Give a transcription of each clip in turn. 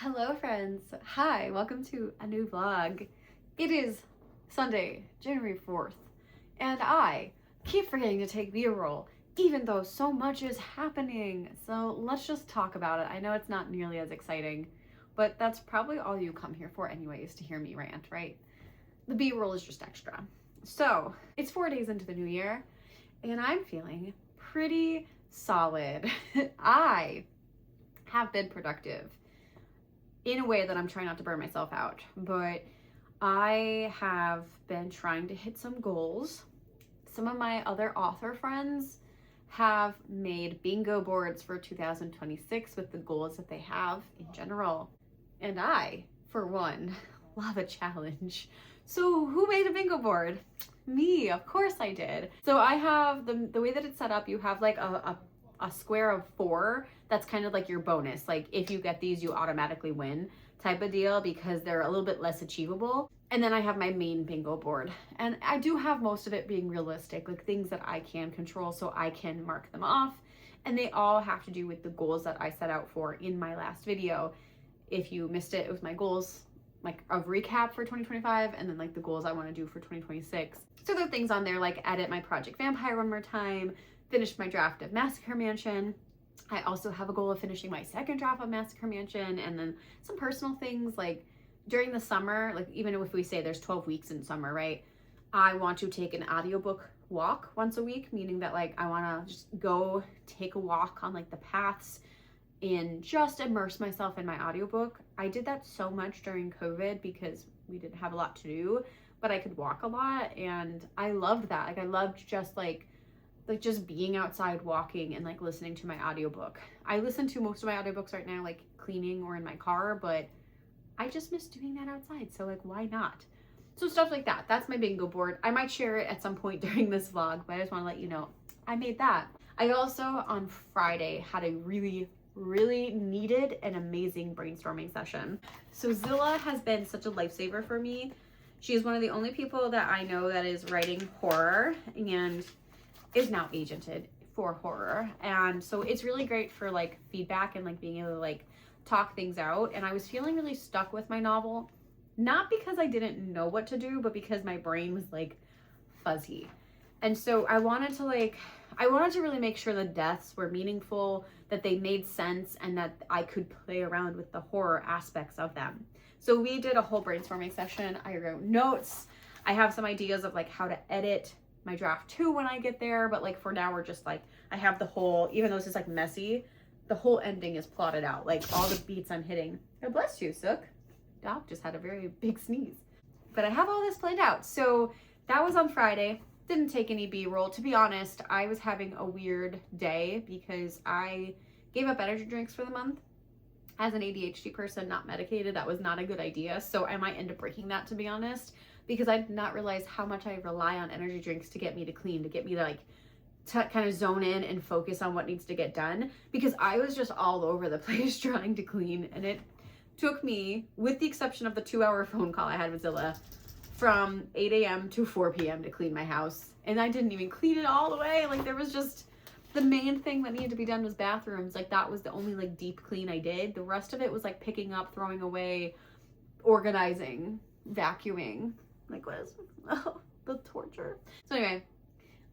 Hello friends, hi, welcome to a new vlog. It is Sunday, January 4th, and I keep forgetting to take B-roll, even though so much is happening. So let's just talk about it. I know it's not nearly as exciting, but that's probably all you come here for anyways, to hear me rant, right? The B-roll is just extra. So it's 4 days into the new year, and I'm feeling pretty solid. I have been productive in a way that I'm trying not to burn myself out, but I have been trying to hit some goals. Some of my other author friends have made bingo boards for 2026 with the goals that they have in general. And I, for one, love a challenge. So who made a bingo board? Me, of course I did. So I have the way that it's set up, you have like a square of 4 that's kind of like your bonus, like if you get these you automatically win type of deal, because they're a little bit less achievable. And then I have my main bingo board, and I do have most of it being realistic, like things that I can control so I can mark them off, and they all have to do with the goals that I set out for in my last video. If you missed it, it was my goals, like a recap for 2025, and then like the goals I want to do for 2026. So there are things on there like edit my Project Vampire one more time, finish my draft of Massacre Mansion. I also have a goal of finishing my second draft of Massacre Mansion, and then some personal things like during the summer, like even if we say there's 12 weeks in summer, right? I want to take an audiobook walk once a week, meaning that like I want to just go take a walk on like the paths and just immerse myself in my audiobook. I did that so much during COVID because we didn't have a lot to do, but I could walk a lot, and I loved that. Like I loved just like just being outside walking and like listening to my audiobook. I listen to most of my audiobooks right now like cleaning or in my car, but I just miss doing that outside, so like why not? So stuff like that, that's my bingo board. I might share it at some point during this vlog, but I just want to let you know I made that. I also on Friday had a really needed and amazing brainstorming session. So Zilla has been such a lifesaver for me. She is one of the only people that I know that is writing horror and is now agented for horror, and so it's really great for like feedback and like being able to like talk things out. And I was feeling really stuck with my novel, not because I didn't know what to do, but because my brain was like fuzzy. And so I wanted to really make sure the deaths were meaningful, that they made sense, and that I could play around with the horror aspects of them. So we did a whole brainstorming session. I wrote notes. I have some ideas of like how to edit my draft 2 when I get there, but like for now we're just like, I have the whole, even though this is like messy, the whole ending is plotted out, like all the beats I'm hitting. God bless you, Sook. Dog just had a very big sneeze. But I have all this planned out. So that was on Friday. Didn't take any B-roll. To be honest, I was having a weird day because I gave up energy drinks for the month. As an ADHD person, not medicated, that was not a good idea. So I might end up breaking that, to be honest, because I did not realize how much I rely on energy drinks to get me to clean, to get me to like to kind of zone in and focus on what needs to get done, because I was just all over the place trying to clean. And it took me, with the exception of the 2-hour phone call I had with Zilla, from 8 a.m. to 4 p.m. to clean my house. And I didn't even clean it all the way. Like there was just, the main thing that needed to be done was bathrooms. Like that was the only like deep clean I did. The rest of it was like picking up, throwing away, organizing, vacuuming. Like what is, oh, the torture. So anyway,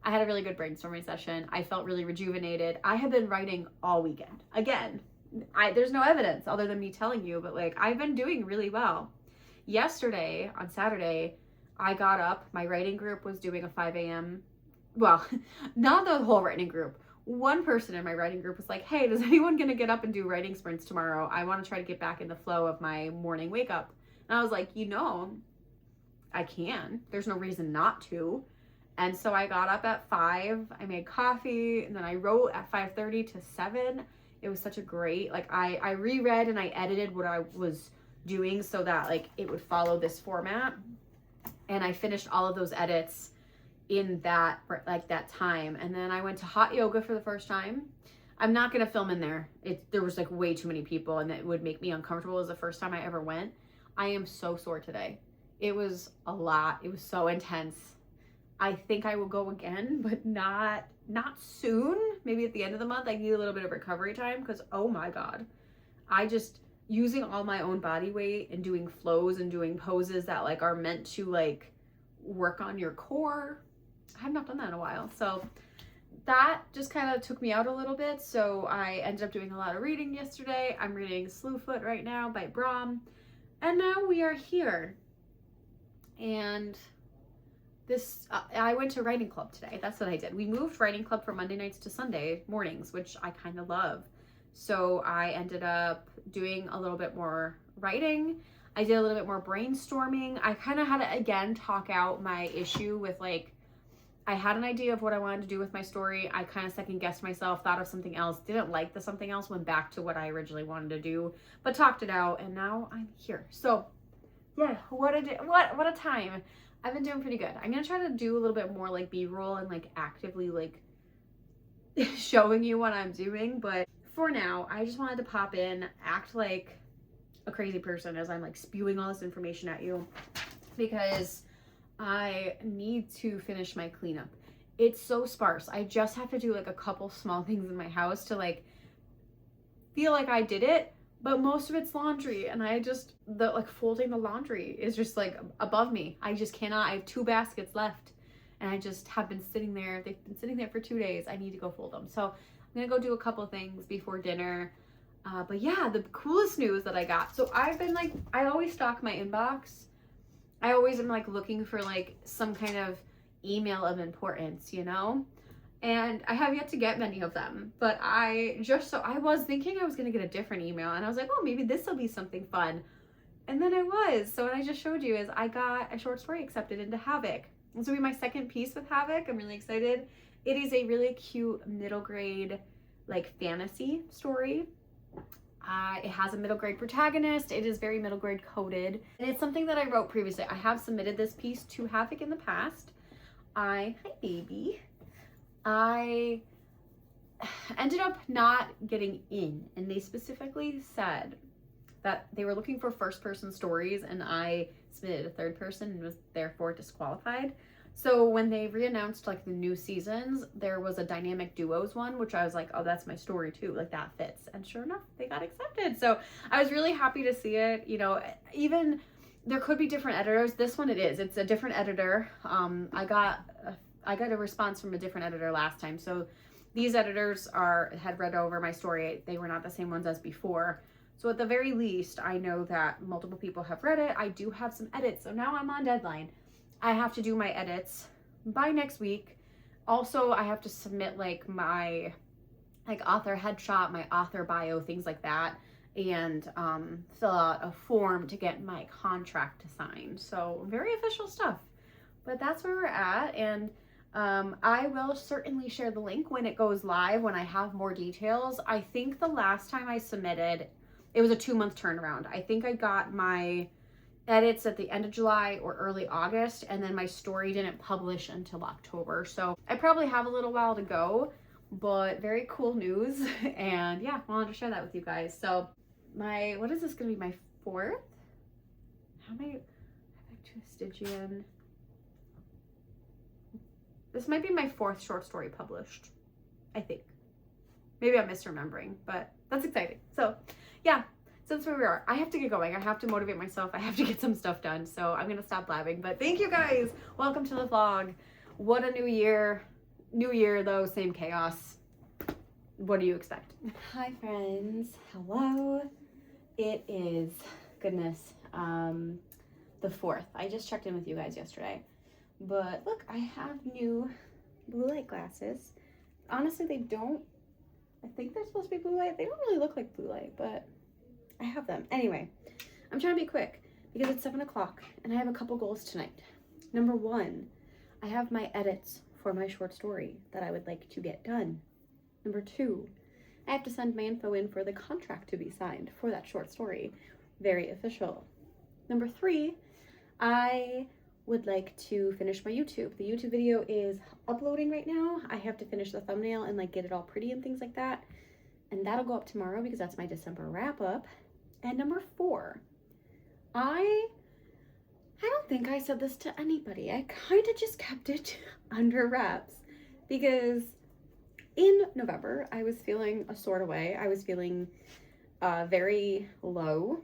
I had a really good brainstorming session. I felt really rejuvenated. I have been writing all weekend. Again, there's no evidence other than me telling you, but like I've been doing really well. Yesterday, on Saturday, I got up. My writing group was doing a 5 a.m. Well, not the whole writing group. One person in my writing group was like, hey, does anyone gonna get up and do writing sprints tomorrow? I want to try to get back in the flow of my morning wake up. And I was like, I can. There's no reason not to. And so I got up at 5, I made coffee, and then I wrote at 5:30 to 7. It was such a great, like I reread and I edited what I was doing so that like it would follow this format. And I finished all of those edits in that time. And then I went to hot yoga for the first time. I'm not gonna film in there. There was like way too many people and it would make me uncomfortable. It was the first time I ever went. I am so sore today. It was a lot. It was so intense. I think I will go again, but not soon. Maybe at the end of the month. I need a little bit of recovery time because oh my God. using all my own body weight and doing flows and doing poses that like are meant to like work on your core. I have not done that in a while. So that just kind of took me out a little bit. So I ended up doing a lot of reading yesterday. I'm reading Slewfoot right now by Brom. And now we are here. And this, I went to writing club today. That's what I did. We moved writing club from Monday nights to Sunday mornings, which I kind of love. So I ended up doing a little bit more writing. I did a little bit more brainstorming. I kind of had to, again, talk out my issue with like, I had an idea of what I wanted to do with my story. I kind of second guessed myself, thought of something else, didn't like the something else, went back to what I originally wanted to do, but talked it out, and now I'm here. So yeah, what a time. I've been doing pretty good. I'm gonna try to do a little bit more like B-roll and like actively like showing you what I'm doing, but for now, I just wanted to pop in, act like a crazy person as I'm like spewing all this information at you, because I need to finish my cleanup. It's so sparse. I just have to do like a couple small things in my house to like feel like I did it, but most of it's laundry, and the like folding the laundry is just like above me. I just cannot. I have 2 baskets left, and I just have been sitting there. They've been sitting there for 2 days. I need to go fold them. So I'm gonna go do a couple things before dinner. But yeah, the coolest news that I got. So I've been like, I always stock my inbox. I always am like looking for like some kind of email of importance, you know? And I have yet to get many of them, but I was thinking I was going to get a different email, and I was like, oh, maybe this will be something fun. And then I was. So what I just showed you is I got a short story accepted into Havoc. This will be my second piece with Havoc. I'm really excited. It is a really cute middle grade like fantasy story. It has a middle grade protagonist. It is very middle grade coded, and it's something that I wrote previously. I have submitted this piece to Havoc in the past. Hi baby. I ended up not getting in, and they specifically said that they were looking for first person stories, and I submitted a third person and was therefore disqualified. So when they re-announced like the new seasons, there was a dynamic duos one, which I was like, oh, that's my story too, like that fits. And sure enough, they got accepted. So I was really happy to see it. You know, even there could be different editors. This one it's a different editor. I got a response from a different editor last time. So these editors had read over my story. They were not the same ones as before. So at the very least, I know that multiple people have read it. I do have some edits. So now I'm on deadline. I have to do my edits by next week. Also, I have to submit like my like author headshot, my author bio, things like that, and fill out a form to get my contract signed. So very official stuff. But that's where we're at, and I will certainly share the link when it goes live, when I have more details. I think the last time I submitted, it was a 2-month turnaround. I think I got my edits at the end of July or early August, and then my story didn't publish until October. So I probably have a little while to go, but very cool news. And yeah, I wanted to share that with you guys. So what is this gonna be, my 4th? How am I back to a Stygian? This might be my 4th short story published, I think. Maybe I'm misremembering, but that's exciting. So yeah, so that's where we are. I have to get going. I have to motivate myself. I have to get some stuff done. So I'm gonna stop blabbing, but thank you guys. Welcome to the vlog. What a new year. New year though, same chaos. What do you expect? Hi friends, hello. It is, goodness, the 4th. I just checked in with you guys yesterday. But look, I have new blue light glasses. Honestly, I think they're supposed to be blue light. They don't really look like blue light, but I have them. Anyway, I'm trying to be quick because it's 7 o'clock and I have a couple goals tonight. Number 1, I have my edits for my short story that I would like to get done. Number 2, I have to send my info in for the contract to be signed for that short story. Very official. Number 3, I would like to finish my YouTube. The YouTube video is uploading right now. I have to finish the thumbnail and like get it all pretty and things like that. And that'll go up tomorrow because that's my December wrap up. And number 4, I don't think I said this to anybody. I kind of just kept it under wraps because in November, I was feeling a sort of way. I was feeling very low.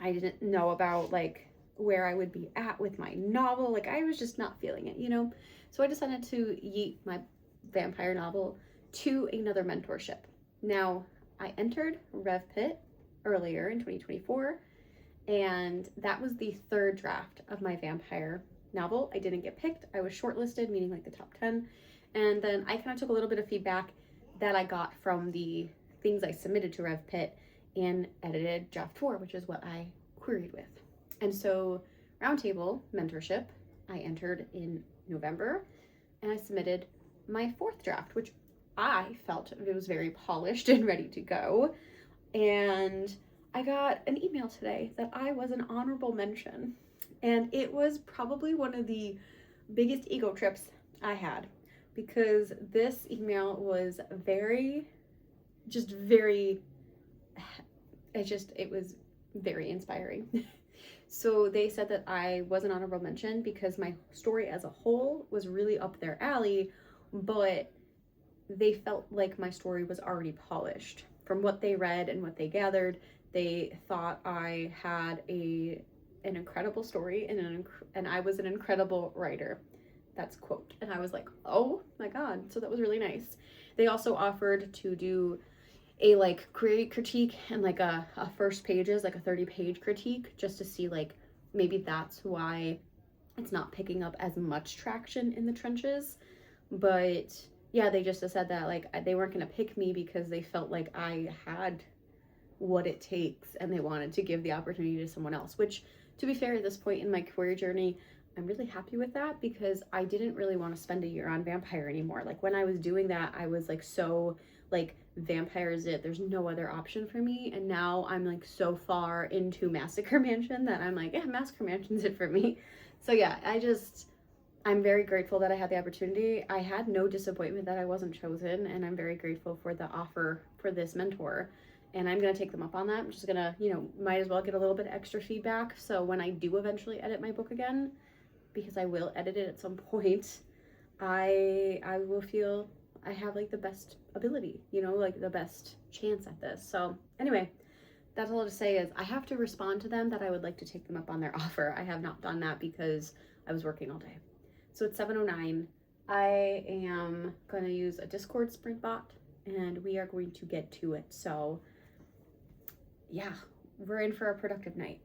I didn't know about like where I would be at with my novel. Like I was just not feeling it, you know? So I decided to yeet my vampire novel to another mentorship. Now, I entered RevPit earlier in 2024, and that was the third draft of my vampire novel. I didn't get picked. I was shortlisted, meaning like the top 10. And then I kind of took a little bit of feedback that I got from the things I submitted to RevPit and edited draft 4, which is what I queried with. And so roundtable mentorship, I entered in November, and I submitted my fourth draft, which I felt it was very polished and ready to go. And I got an email today that I was an honorable mention. And it was probably one of the biggest ego trips I had, because this email was very, it was very inspiring. So they said that I was an honorable mention because my story as a whole was really up their alley, but they felt like my story was already polished. From what they read and what they gathered, they thought I had an incredible story and I was an incredible writer. That's quote. And I was like, oh my God. So that was really nice. They also offered to do a like create critique and like a first pages, like a 30-page critique, just to see like maybe that's why it's not picking up as much traction in the trenches. But yeah, they just said that like they weren't going to pick me because they felt like I had what it takes and they wanted to give the opportunity to someone else, which, to be fair, at this point in my career journey, I'm really happy with that, because I didn't really want to spend a year on vampire anymore. Like when I was doing that, I was like, so like vampire is it, there's no other option for me. And now I'm like so far into Massacre Mansion that I'm like, yeah, Massacre Mansion's it for me. So yeah, I'm very grateful that I had the opportunity. I had no disappointment that I wasn't chosen, and I'm very grateful for the offer for this mentor. And I'm going to take them up on that. I'm just going to, might as well get a little bit extra feedback. So when I do eventually edit my book again, because I will edit it at some point, I will feel I have like the best ability, like the best chance at this. So anyway, that's all to say is I have to respond to them that I would like to take them up on their offer. I have not done that because I was working all day. So it's 7:09. I am going to use a Discord sprint bot and we are going to get to it. So yeah, we're in for a productive night.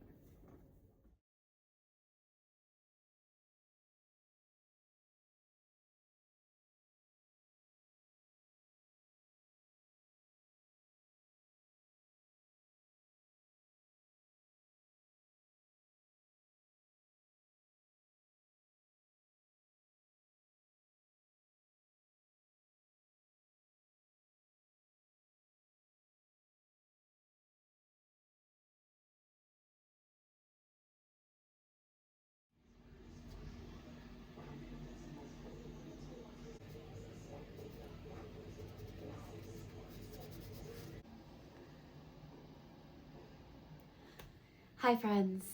Hi friends.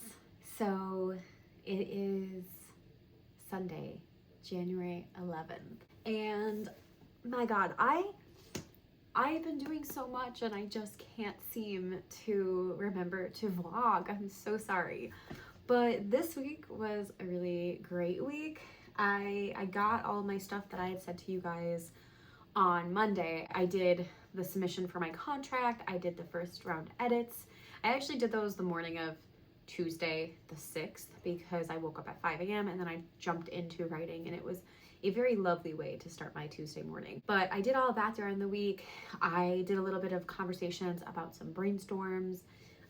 So it is Sunday, January 11th. And my God, I've been doing so much and I just can't seem to remember to vlog. I'm so sorry. But this week was a really great week. I got all my stuff that I had said to you guys on Monday. I did the submission for my contract. I did the first round edits. I actually did those the morning of Tuesday the 6th because I woke up at 5 a.m. and then I jumped into writing, and it was a very lovely way to start my Tuesday morning. But I did all of that during the week. I did a little bit of conversations about some brainstorms.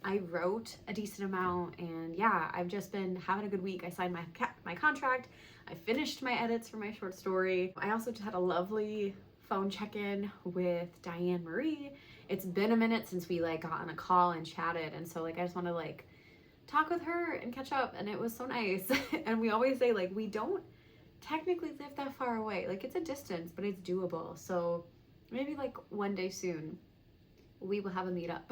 I wrote a decent amount, and yeah, I've just been having a good week. I signed my contract. I finished my edits for my short story. I also just had a lovely phone check-in with Diane Marie. It's been a minute since we got on a call and chatted, and so I just want to talk with her and catch up, and it was so nice. And we always say we don't technically live that far away. It's a distance, but it's doable. So maybe one day soon we will have a meetup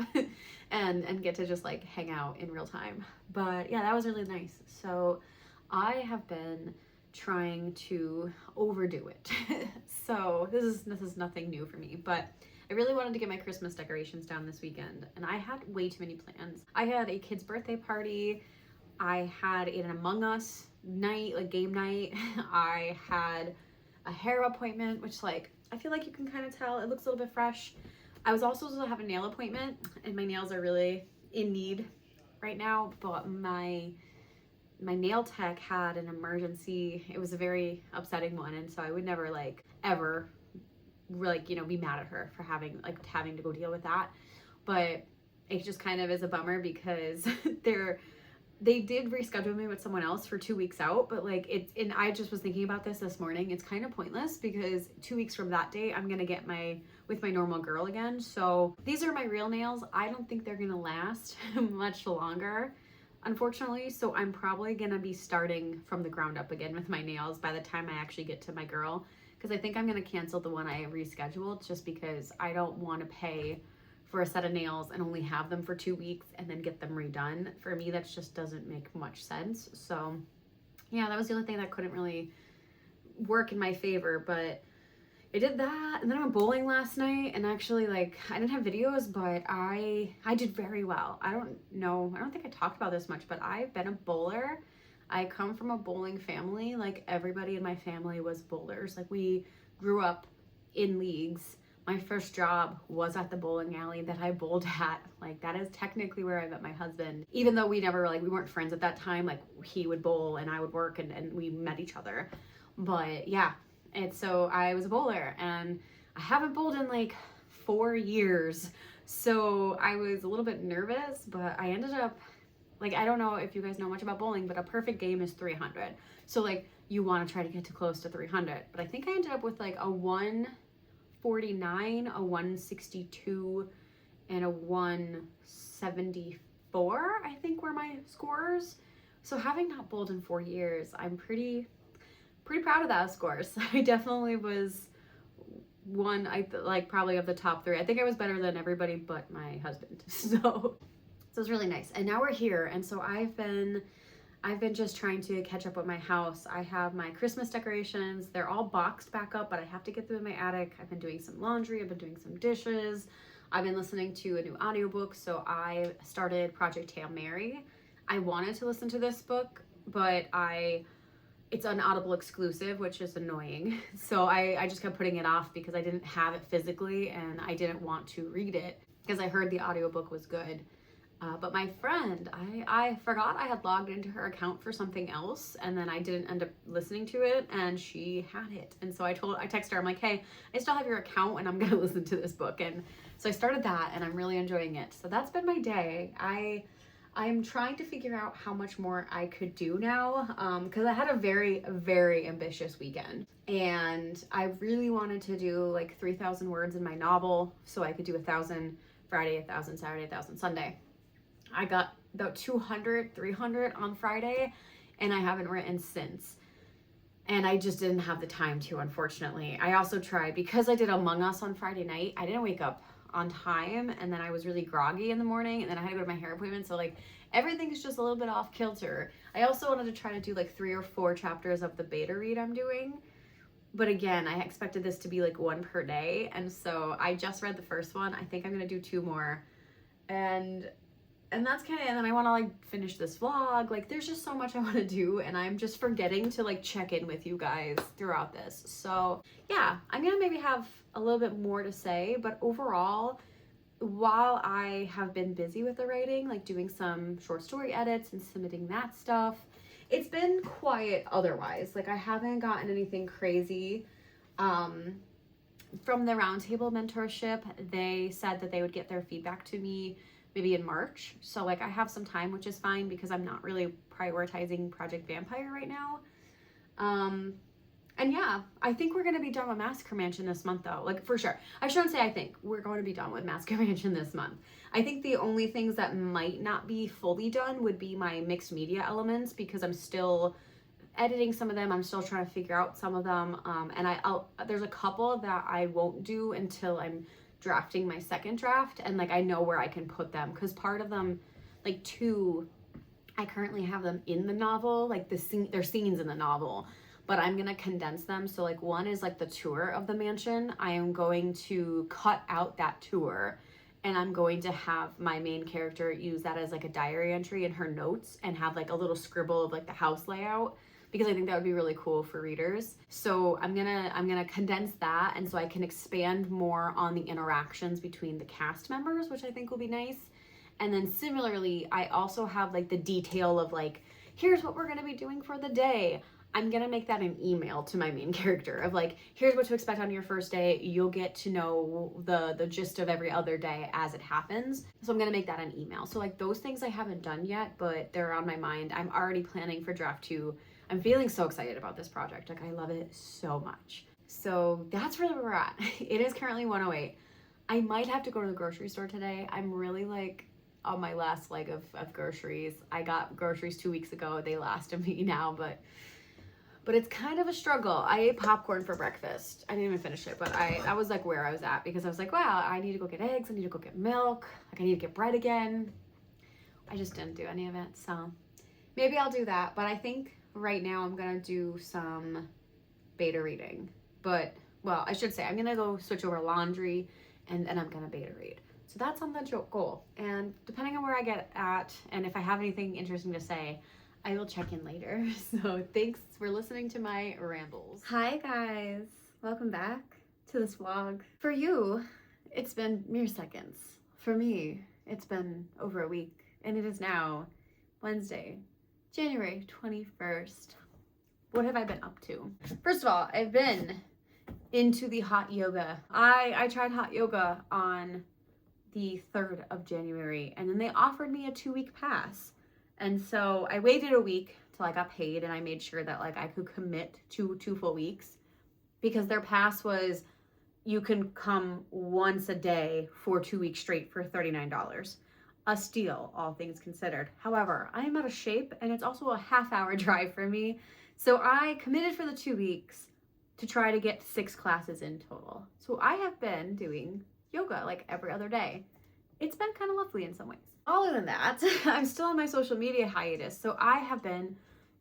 and get to just hang out in real time. But yeah, that was really nice. So I have been trying to overdo it. So this is nothing new for me, but I really wanted to get my Christmas decorations down this weekend, and I had way too many plans. I had a kid's birthday party. I had an Among Us night, like game night. I had a hair appointment, which like, I feel like you can kind of tell it looks a little bit fresh. I was also supposed to have a nail appointment, and my nails are really in need right now, but my nail tech had an emergency. It was a very upsetting one, and so I would never like ever like, you know, be mad at her for having to go deal with that. But it just kind of is a bummer because they did reschedule me with someone else for 2 weeks out, but like and I just was thinking about this morning. It's kind of pointless because 2 weeks from that day, I'm gonna get with my normal girl again. So these are my real nails. I don't think they're gonna last much longer, unfortunately. So I'm probably gonna be starting from the ground up again with my nails by the time I actually get to my girl, because I think I'm gonna cancel the one I rescheduled just because I don't want to pay for a set of nails and only have them for 2 weeks and then get them redone. For me, that just doesn't make much sense. So yeah, that was the only thing that couldn't really work in my favor, but I did that. And then I went bowling last night, and actually like I didn't have videos, but I did very well. I don't think I talked about this much, but I've been a bowler. I come from a bowling family. Like everybody in my family was bowlers. Like we grew up in leagues. My first job was at the bowling alley that I bowled at. Like that is technically where I met my husband. Even though we weren't friends at that time, like he would bowl and I would work, and we met each other. But yeah, and so I was a bowler, and I haven't bowled in like 4 years. So I was a little bit nervous, but I ended up, like, I don't know if you guys know much about bowling, but a perfect game is 300. So like you want to try to get to close to 300. But I think I ended up with like a 149, a 162, and a 174, I think were my scores. So having not bowled in 4 years, I'm pretty proud of those scores. I definitely was one, probably of the top 3. I think I was better than everybody but my husband. So it's really nice. And now we're here, and so I've been just trying to catch up with my house. I have my Christmas decorations. They're all boxed back up, but I have to get them in my attic. I've been doing some laundry. I've been doing some dishes. I've been listening to a new audiobook. So I started Project Hail Mary. I wanted to listen to this book, but it's an Audible exclusive, which is annoying. So I just kept putting it off because I didn't have it physically, and I didn't want to read it because I heard the audiobook was good. But my friend, I forgot I had logged into her account for something else, and then I didn't end up listening to it, and she had it. And so I texted her, I'm like, hey, I still have your account, and I'm gonna listen to this book. And so I started that, and I'm really enjoying it. So that's been my day. I'm trying to figure out how much more I could do now, because I had a very, very ambitious weekend, and I really wanted to do like 3,000 words in my novel, so I could do 1,000 Friday, 1,000 Saturday, 1,000 Sunday. I got about 200, 300 on Friday, and I haven't written since. And I just didn't have the time to, unfortunately. I also tried, because I did Among Us on Friday night, I didn't wake up on time, and then I was really groggy in the morning, and then I had to go to my hair appointment, so like everything's just a little bit off kilter. I also wanted to try to do like 3 or 4 chapters of the beta read I'm doing, but again, I expected this to be like 1 per day, and so I just read the first one. I think I'm gonna do 2 more, and that's kind of, and then I want to like finish this vlog. Like there's just so much I want to do, and I'm just forgetting to like check in with you guys throughout this. So yeah, I'm gonna maybe have a little bit more to say, but overall, while I have been busy with the writing, like doing some short story edits and submitting that stuff, it's been quiet otherwise. Like I haven't gotten anything crazy. From the Roundtable mentorship, they said that they would get their feedback to me maybe in March. So like I have some time, which is fine because I'm not really prioritizing Project Vampire right now. And yeah, I think we're going to be done with Massacre Mansion this month though. Like for sure. I shouldn't say I think. We're going to be done with Massacre Mansion this month. I think the only things that might not be fully done would be my mixed media elements, because I'm still editing some of them. I'm still trying to figure out some of them. And there's a couple that I won't do until I'm drafting my second draft, and like I know where I can put them, because part of them, like 2, I currently have them in the novel, like they're scenes in the novel, but I'm gonna condense them. So like one is like the tour of the mansion. I am going to cut out that tour, and I'm going to have my main character use that as like a diary entry in her notes and have like a little scribble of like the house layout, because I think that would be really cool for readers. So I'm gonna condense that, and so I can expand more on the interactions between the cast members, which I think will be nice. And then similarly, I also have like the detail of like, here's what we're gonna be doing for the day. I'm gonna make that an email to my main character of like, here's what to expect on your first day. You'll get to know the gist of every other day as it happens. So I'm gonna make that an email. So like those things I haven't done yet, but they're on my mind. I'm already planning for draft 2. I'm feeling so excited about this project. Like I love it so much. So that's where we're at. It is currently 1:08. I might have to go to the grocery store today. I'm really like on my last leg of groceries. I got groceries 2 weeks ago. They last a me now, but it's kind of a struggle. I ate popcorn for breakfast. I didn't even finish it, but I was like where I was at, because I was like, wow, I need to go get eggs. I need to go get milk. Like I need to get bread again. I just didn't do any of it. So maybe I'll do that. But I think right now I'm going to do some beta reading. But, well, I should say I'm going to go switch over laundry, and then I'm going to beta read. So that's on the goal. And depending on where I get at, and if I have anything interesting to say, I will check in later. So thanks for listening to my rambles. Hi guys, welcome back to this vlog. For you, it's been mere seconds. For me, it's been over a week, and it is now Wednesday, January 21st. What have I been up to? First of all, I've been into the hot yoga. I tried hot yoga on the 3rd of January, and then they offered me a 2-week pass. And so I waited a week till I got paid, and I made sure that like I could commit to 2 full weeks, because their pass was you can come once a day for 2 weeks straight for $39. A steal, all things considered. However, I am out of shape, and it's also a half-hour drive for me. So I committed for the 2 weeks to try to get 6 classes in total. So I have been doing yoga like every other day. It's been kind of lovely in some ways. Other than that, I'm still on my social media hiatus, so I have been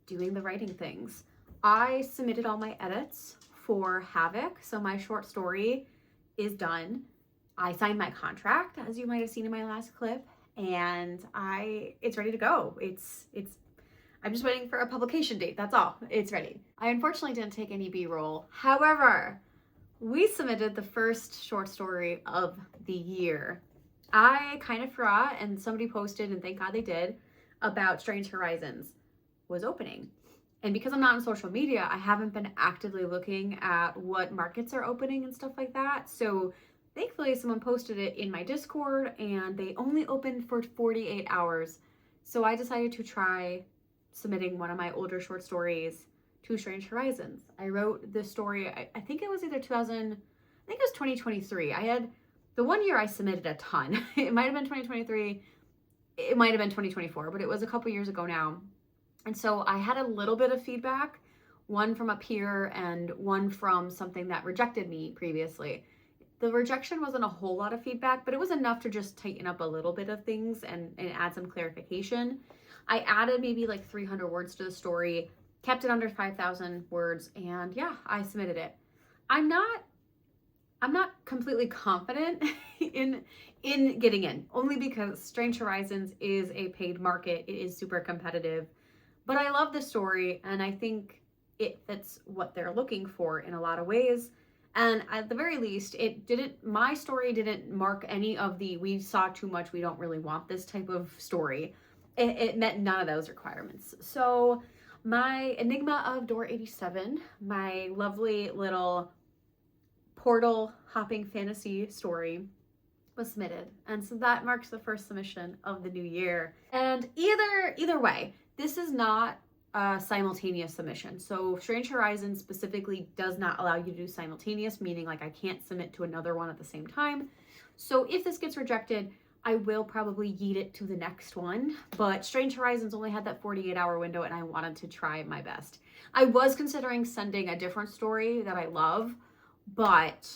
doing the writing things. I submitted all my edits for Havoc, so my short story is done. I signed my contract, as you might have seen in my last clip, and it's ready to go. I'm just waiting for a publication date, that's all. It's ready. I unfortunately didn't take any B-roll. However, we submitted the first short story of the year. I kind of forgot, and somebody posted, and thank God they did, about Strange Horizons was opening. And because I'm not on social media, I haven't been actively looking at what markets are opening and stuff like that. So thankfully someone posted it in my Discord, and they only opened for 48 hours. So I decided to try submitting one of my older short stories to Strange Horizons. I wrote this story, I think it was either 2023. The one year I submitted a ton. It might have been 2023. It might have been 2024, but it was a couple years ago now. And so I had a little bit of feedback, one from a peer and one from something that rejected me previously. The rejection wasn't a whole lot of feedback, but it was enough to just tighten up a little bit of things and add some clarification. I added maybe like 300 words to the story, kept it under 5,000 words, and yeah, I submitted it. I'm not completely confident in getting in, only because Strange Horizons is a paid market. It is super competitive, but I love the story, and I think it fits what they're looking for in a lot of ways. And at the very least, my story didn't mark any of the we saw too much, we don't really want this type of story. It met none of those requirements. So my Enigma of Door 87, my lovely little portal hopping fantasy story, was submitted, and so that marks the first submission of the new year. And either way, this is not a simultaneous submission. So Strange Horizons specifically does not allow you to do simultaneous, meaning like I can't submit to another one at the same time. So if this gets rejected, I will probably yeet it to the next one. But Strange Horizons only had that 48-hour window, and I wanted to try my best. I was considering sending a different story that I love, but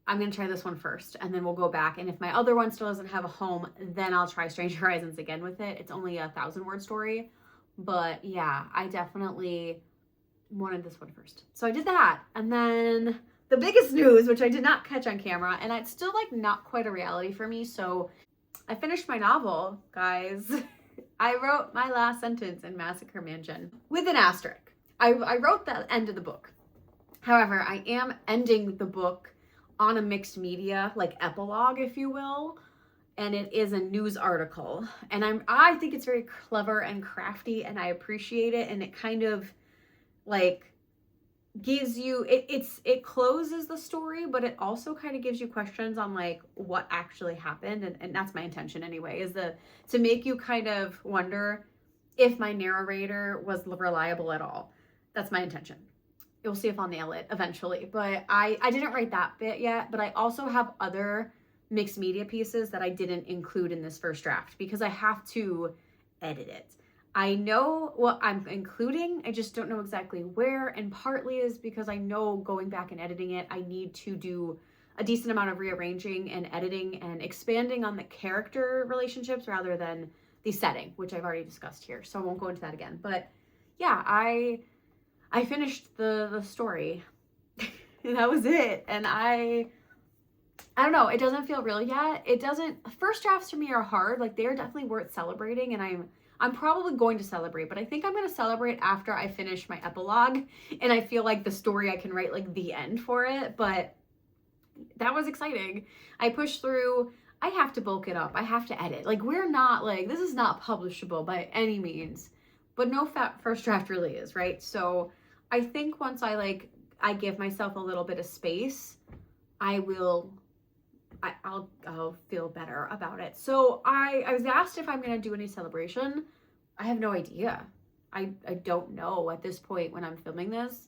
I'm going to try this one first, and then we'll go back. And if my other one still doesn't have a home, then I'll try Strange Horizons again with it. It's only a 1,000-word story. But yeah, I definitely wanted this one first. So I did that. And then the biggest news, which I did not catch on camera, and it's still like not quite a reality for me. So I finished my novel, guys. I wrote my last sentence in Massacre Mansion with an asterisk. I wrote the end of the book. However, I am ending the book on a mixed media, like epilogue, if you will. And it is a news article. And I think it's very clever and crafty, and I appreciate it. And it kind of like gives you, it closes the story, but it also kind of gives you questions on like what actually happened. And that's my intention anyway, is to make you kind of wonder if my narrator was reliable at all. That's my intention. You'll see if I'll nail it eventually. But I didn't write that bit yet, but I also have other mixed media pieces that I didn't include in this first draft because I have to edit it. I know what I'm including, I just don't know exactly where, and partly is because I know going back and editing it, I need to do a decent amount of rearranging and editing and expanding on the character relationships rather than the setting, which I've already discussed here, so I won't go into that again. But yeah, I finished the story. And that was it. And I don't know, it doesn't feel real yet. It doesn't, first drafts for me are hard. Like they're definitely worth celebrating, and I'm probably going to celebrate, but I think I'm going to celebrate after I finish my epilogue and I feel like the story I can write like the end for it. But that was exciting. I pushed through. I have to bulk it up. I have to edit. Like we're not like, this is not publishable by any means, but no first draft really is, right? So I think once I give myself a little bit of space, I'll feel better about it. So I was asked if I'm going to do any celebration. I have no idea. I don't know at this point when I'm filming this.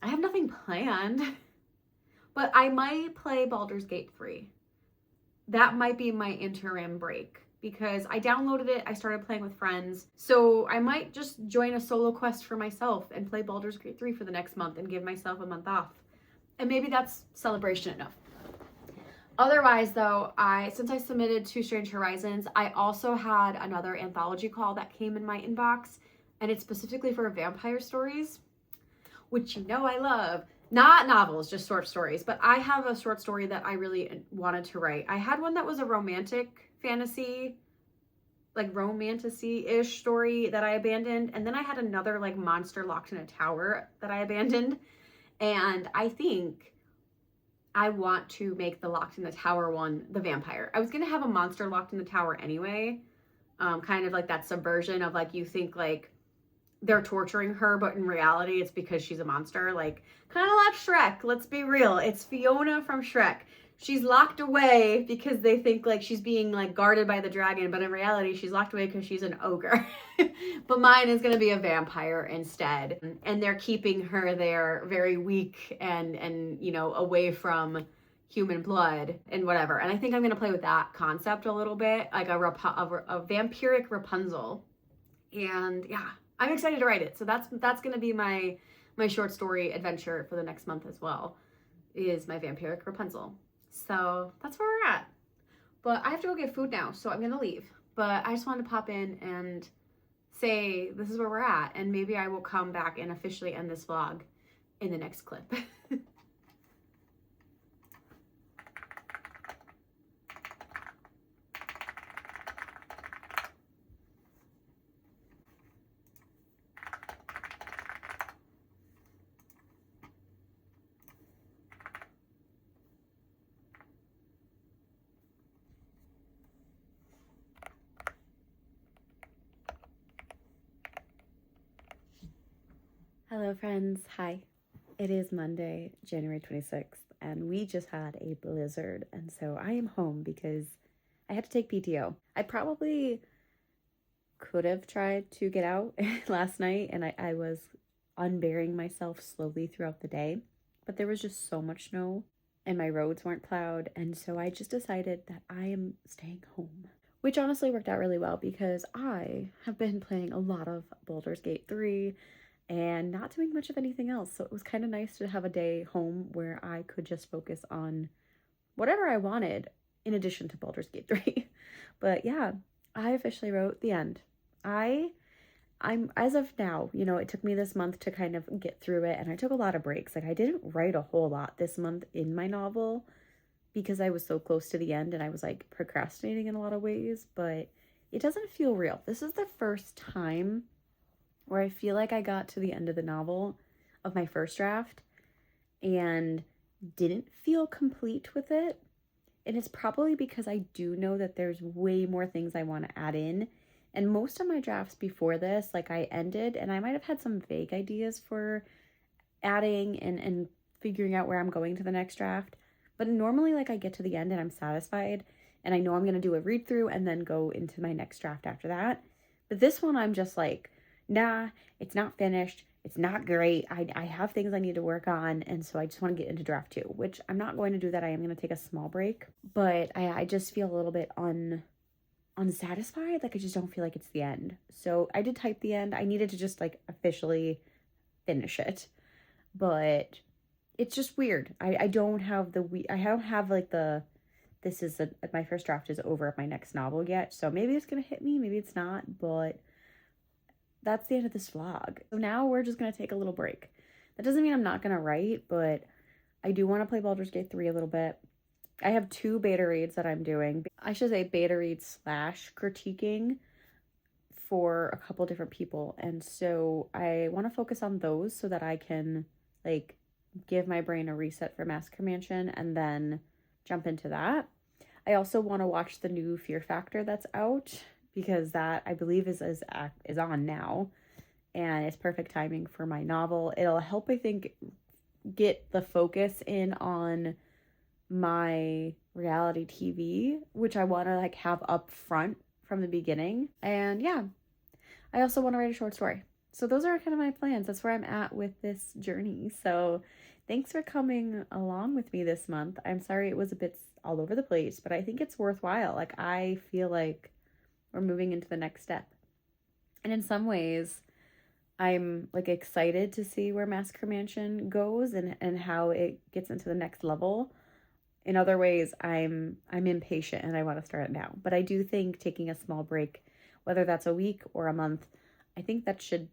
I have nothing planned, but I might play Baldur's Gate 3. That might be my interim break because I downloaded it. I started playing with friends. So I might just join a solo quest for myself and play Baldur's Gate 3 for the next month and give myself a month off. And maybe that's celebration enough. Otherwise, though, since I submitted to Strange Horizons, I also had another anthology call that came in my inbox, and it's specifically for vampire stories, which you know I love. Not novels, just short stories, but I have a short story that I really wanted to write. I had one that was a romantic fantasy, like romantasy-ish story that I abandoned, and then I had another like monster locked in a tower that I abandoned, and I think I want to make the locked in the tower one the vampire. I was going to have a monster locked in the tower anyway. Kind of like that subversion of like, you think like they're torturing her, but in reality it's because she's a monster. Like kind of like Shrek. Let's be real. It's Fiona from Shrek. She's locked away because they think like she's being like guarded by the dragon, but in reality she's locked away because she's an ogre. But mine is going to be a vampire instead, and they're keeping her there very weak and you know, away from human blood and whatever. And I think I'm going to play with that concept a little bit, like a vampiric Rapunzel. And yeah, I'm excited to write it. So that's going to be my short story adventure for the next month as well, is my vampiric Rapunzel. So that's where we're at. But I have to go get food now, so I'm going to leave. But I just wanted to pop in and say this is where we're at. And maybe I will come back and officially end this vlog in the next clip. Hello friends, hi. It is Monday, January 26th, and we just had a blizzard, and so I am home because I had to take PTO. I probably could have tried to get out last night, and I was unburying myself slowly throughout the day, but there was just so much snow, and my roads weren't plowed, and so I just decided that I am staying home. Which honestly worked out really well because I have been playing a lot of Baldur's Gate 3, and not doing much of anything else. So it was kind of nice to have a day home where I could just focus on whatever I wanted in addition to Baldur's Gate 3. But yeah, I officially wrote the end. I as of now, you know, it took me this month to kind of get through it, and I took a lot of breaks. Like, I didn't write a whole lot this month in my novel because I was so close to the end and I was like procrastinating in a lot of ways, but it doesn't feel real. This is the first time where I feel like I got to the end of the novel of my first draft and didn't feel complete with it. And it's probably because I do know that there's way more things I want to add in. And most of my drafts before this, like, I ended and I might have had some vague ideas for adding and figuring out where I'm going to the next draft. But normally, like, I get to the end and I'm satisfied and I know I'm going to do a read through and then go into my next draft after that. But this one, I'm just like, nah, it's not finished. It's not great. I have things I need to work on. And so I just want to get into draft 2, which I'm not going to do that. I am going to take a small break. But I just feel a little bit unsatisfied. Like, I just don't feel like it's the end. So I did type the end. I needed to just like officially finish it. But it's just weird. I don't have I don't have like my first draft is over of my next novel yet. So maybe it's going to hit me, maybe it's not, but that's the end of this vlog. So now we're just going to take a little break. That doesn't mean I'm not going to write, but I do want to play Baldur's Gate 3 a little bit. I have 2 beta reads that I'm doing. I should say beta reads / critiquing for a couple different people. And so I want to focus on those so that I can like give my brain a reset for Massacre Mansion and then jump into that. I also want to watch the new Fear Factor that's out because that I believe is on now, and it's perfect timing for my novel. It'll help, I think, get the focus in on my reality TV, which I want to like have up front from the beginning. And yeah, I also want to write a short story. So those are kind of my plans. That's where I'm at with this journey. So thanks for coming along with me this month. I'm sorry it was a bit all over the place, but I think it's worthwhile. Like, I feel like we're moving into the next step. And in some ways, I'm like excited to see where Massacre Mansion goes and how it gets into the next level. In other ways, I'm impatient and I want to start it now. But I do think taking a small break, whether that's a week or a month, I think that should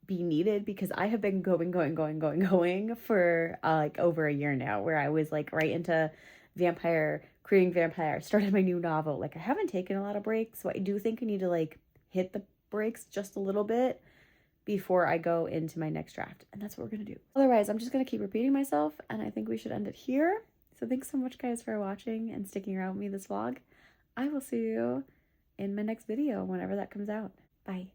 be needed because I have been going for like over a year now, where I was like right into creating vampire, started my new novel. Like, I haven't taken a lot of breaks, so I do think I need to like hit the brakes just a little bit before I go into my next draft. And that's what we're gonna do. Otherwise, I'm just gonna keep repeating myself, and I think we should end it here. So thanks so much, guys, for watching and sticking around with me this vlog. I will see you in my next video whenever that comes out. Bye.